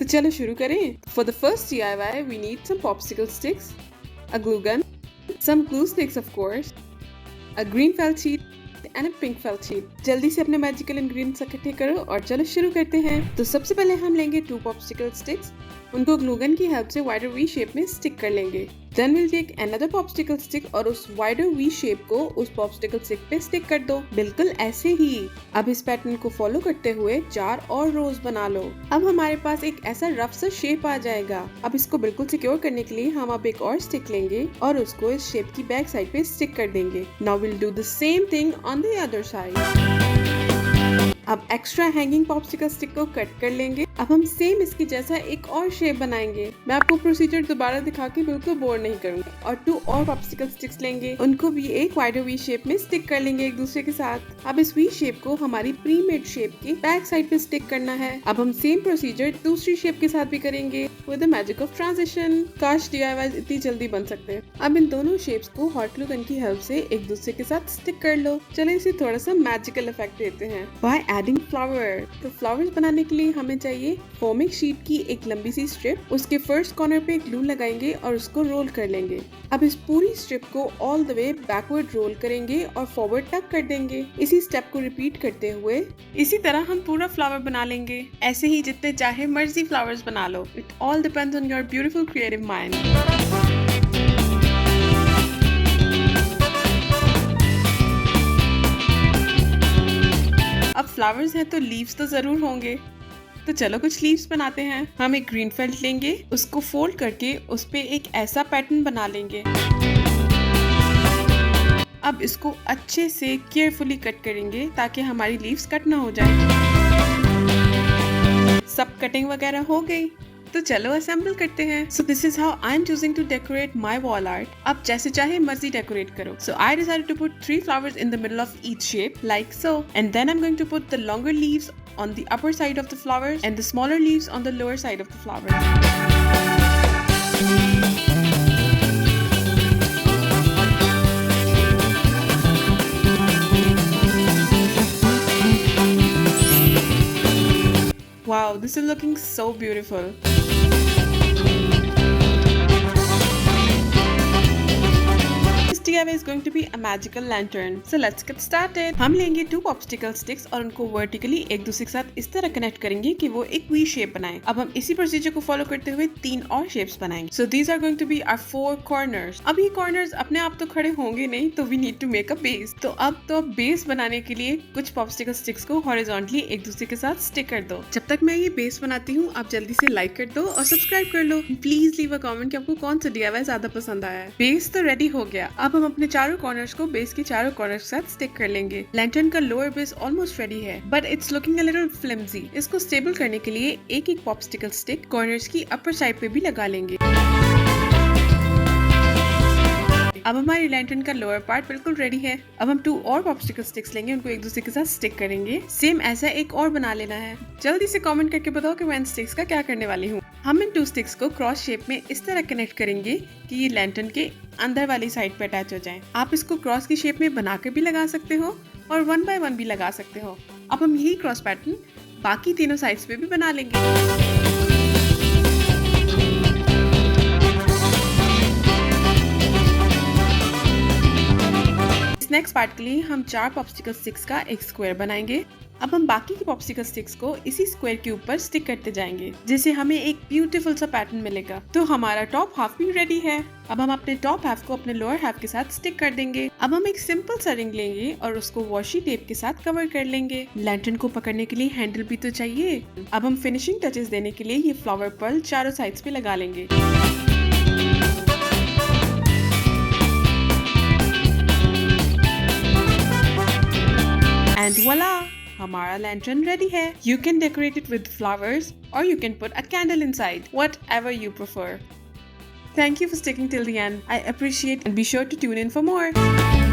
तो चलो शुरू करें। For the first DIY, we need some popsicle sticks, a glue gun, some glue sticks of course, a green felt sheet and a pink felt sheet। जल्दी से अपने magical ingredients इकट्ठे करो और चलो शुरू करते हैं। तो सबसे पहले हम लेंगे 2 popsicle sticks, उनको ग्लू गन की हेल्प से वाइडर वी शेप में स्टिक कर लेंगे। Then we'll take another popsicle stick और उस वाइडर वी शेप को उस popsicle stick पे स्टिक कर दो, बिल्कुल ऐसे ही। अब इस पैटर्न को फॉलो करते हुए 4 और रोज बना लो। अब हमारे पास एक ऐसा रफ सा शेप आ जाएगा। अब इसको बिल्कुल सिक्योर करने के लिए हम अब एक और स्टिक लेंगे और उसको इस शेप की बैक साइड पे स्टिक कर देंगे। Now we'll do the same thing on the other side। अब एक्स्ट्रा हैंगिंग पॉप्सिकल स्टिक को कट कर लेंगे। अब हम सेम इसकी जैसा एक और शेप बनाएंगे। मैं आपको प्रोसीजर दोबारा दिखा के बिल्कुल बोर नहीं करूंगी। और 2 और पॉप्सिकल स्टिक्स लेंगे, उनको भी एक वाइडर वी शेप में स्टिक कर लेंगे एक दूसरे के साथ। अब इस वी शेप को हमारी प्री मेड शेप की बैक साइड पे स्टिक करना है। अब हम सेम प्रोसीजर दूसरी शेप के साथ भी करेंगे with the magic of transition. काश DIYs इतनी जल्दी बन सकते हैं। अब इन दोनों शेप्स को हॉट ग्लू गन की हेल्प से एक दूसरे के साथ स्टिक कर लो। चलो इसे थोड़ा सा मैजिकल इफेक्ट देते हैं बाय एडिंग फ्लावर। तो फ्लावर्स बनाने के लिए हमें चाहिए फोमिक शीट की एक लंबी सी स्ट्रिप। उसके फर्स्ट कॉर्नर पे ग्लू लगाएंगे और उसको रोल कर लेंगे। अब इस पूरी स्ट्रिप को all the way backward roll करेंगे और फॉरवर्ड टक कर देंगे। इसी स्टेप को रिपीट करते हुए इसी तरह हम पूरा फ्लावर बना लेंगे। ऐसे ही जितने चाहे मर्जी फ्लावर्स बना लो। It all depends on your beautiful creative mind. अब फ्लावर्स हैं तो लीव्स तो जरूर होंगे, तो चलो कुछ लीव्स बनाते हैं। हम एक ग्रीन फेल्ट लेंगे, उसको फोल्ड करके उस पे एक ऐसा पैटर्न बना लेंगे। अब इसको अच्छे से केयरफुली कट करेंगे ताकि हमारी लीव्स कट ना हो जाए। सब कटिंग वगैरह हो गई, तो चलो असेंबल करते हैं। So this is how I am choosing to decorate my wall art। अब जैसे चाहे मर्जी डेकोरेट करो। So I decided to put 3 flowers in the middle of each shape like so, and then I'm going to put the longer leaves on the upper side of the flowers and the smaller leaves on the lower side of the flowers। Wow, this is looking so beautiful। DIY is going to be a magical lantern। So let's get started। हम लेंगे 2 popsicle sticks और उनको vertically एक दूसरे के साथ इस तरह कनेक्ट करेंगे कि वो एक वी शेप बनाए। अब हम इसी प्रोसीजर को फॉलो करते हुए 3 और शेप्स बनाएंगे। So these are going to be our 4 corners। अब ये कॉर्नर्स अपने आप तो खड़े होंगे नहीं, तो we need to make a base। तो अब बेस बनाने के लिए कुछ popsicle sticks को हॉरिजॉन्टली एक दूसरे के साथ स्टिक कर दो। जब तक मैं ये बेस बनाती हूँ, आप जल्दी से लाइक कर दो और सब्सक्राइब कर लो। प्लीज लीव अ कमेंट कि आपको कौन सा DIY ज्यादा पसंद आया है। बेस तो रेडी हो गया। अब हम अपने चारों कॉर्नर्स को बेस के चारों कॉर्नर्स के साथ स्टिक कर लेंगे। लैंटर्न का लोअर बेस ऑलमोस्ट रेडी है, but it's looking a little flimsy. इसको स्टेबल करने के लिए एक पॉप्सिकल स्टिक कॉर्नर्स की अपर साइड पे भी लगा लेंगे। अब हमारी लैंटर्न का लोअर पार्ट बिल्कुल रेडी है। अब हम 2 और पॉप्सिकल स्टिक्स लेंगे, उनको एक दूसरे के साथ स्टिक करेंगे। सेम ऐसा एक और बना लेना है। जल्दी से कमेंट करके बताओ कि मैं इन स्टिक्स का क्या करने वाली हूँ। हम इन 2 स्टिक्स को क्रॉस शेप में इस तरह कनेक्ट करेंगे कि ये लैंटर्न के अंदर वाली साइड पे अटैच हो जाए। आप इसको क्रॉस की शेप में बनाकर भी लगा सकते हो और 1 by 1 भी लगा सकते हो। अब हम यही क्रॉस पैटर्न बाकी तीनों साइड्स पे भी बना लेंगे। नेक्स्ट पार्ट के लिए हम 4 पॉप्सिकल स्टिक्स का एक स्क्वायर बनाएंगे। अब हम बाकी की पॉप्सिकल स्टिक्स को इसी स्क्वायर के ऊपर स्टिक करते जाएंगे, जिससे हमें एक ब्यूटीफुल सा पैटर्न मिलेगा। तो हमारा टॉप हाफ भी रेडी है। अब हम अपने टॉप हाफ को अपने लोअर हाफ के साथ स्टिक कर देंगे। अब हम एक सिंपल सा रिंग लेंगे और उसको वॉशी टेप के साथ कवर कर लेंगे। लैंटर्न को पकड़ने के लिए हैंडल भी तो चाहिए। अब हम फिनिशिंग टचेस देने के लिए ये फ्लावर पर्ल चारों साइड्स पे लगा लेंगे। And voila! हमारा lantern ready है। You can decorate it with flowers or you can put a candle inside, whatever you prefer। Thank you for sticking till the end. I appreciate and be sure to tune in for more।